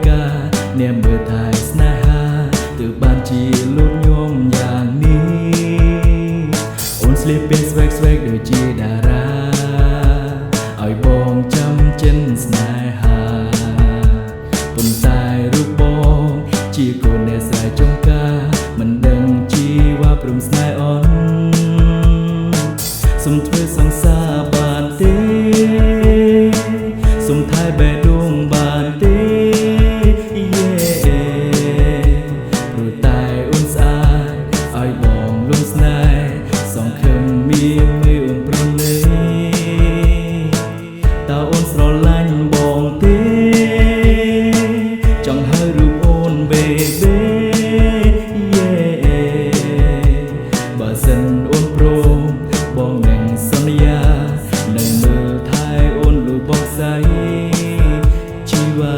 ការអ្នកមើលថែស្នេហាទើបបានជាលូតញោមយ៉ាងនេះអូនស្លៀកពាក់ស្វែកដូចជាតារាឲ្យបងចាំចិនស្នេហាប៉ុន្តែរូបបងជាកូនអ្នកស្រែចំការមិនដឹងជីវ៉ាព្រមស្នេហ៍អូនសុំធ្វើសង្សារបានទេសុំថែបេះដូងបានទេព្រោះតែអូនស្អាតឲ្យបងលំស្នេហ៍សងខឹមមានមេអូនប្រណីតើអូនស្រឡាញ់បងទេចង់ហៅរូបអូន baby បើសិនអូនព្រមបងនឹងសន្យានឹងមើលថែអូនលុយបងស្អីជីវ៉ា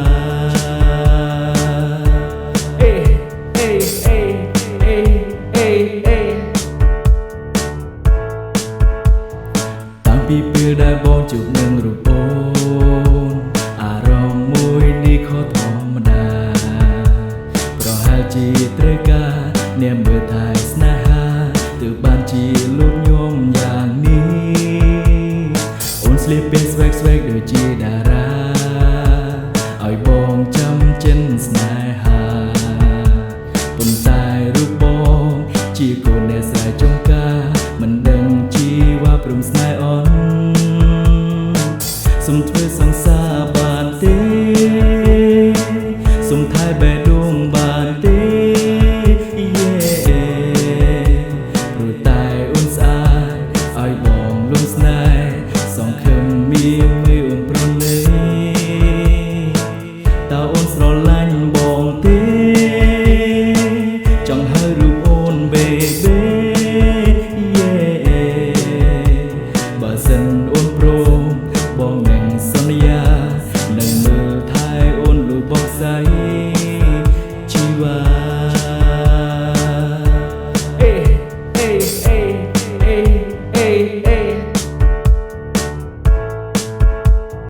តាំងពីពេលដែលបងជួបនឹងរូបអូនអារម្មណ៍មួយនេះខុសធម្មតាប្រហែលជាត្រូវការអ្នកមើលថែស្នេហាទើបបានជាលូតញោមយ៉ាងនេះអូនស្លៀកពាក់ស្វែកដូចជាតារាឲ្យបងចាំចិនស្នេហាប៉ុន្តែរូបបងជាកូនអ្នកស្រែចំការមិនដឹងជីវ៉ាព្រមស្នេហ៍អូនសុំធ្វើសង្សារបានទេសុំថែបេះដូងបានទេព្រោះតែអូនស្អាតឲ្យបងលំស្នេហ៍សងខឹមមានមេអូនប្រណីតើអូនស្រឡាញ់បងទេចង់ហៅរូបអូន baby បើសិនអូនព្រមបងនឹងសន្យានឹងមើលថែអូនលុយបងស្អីជីវ៉ា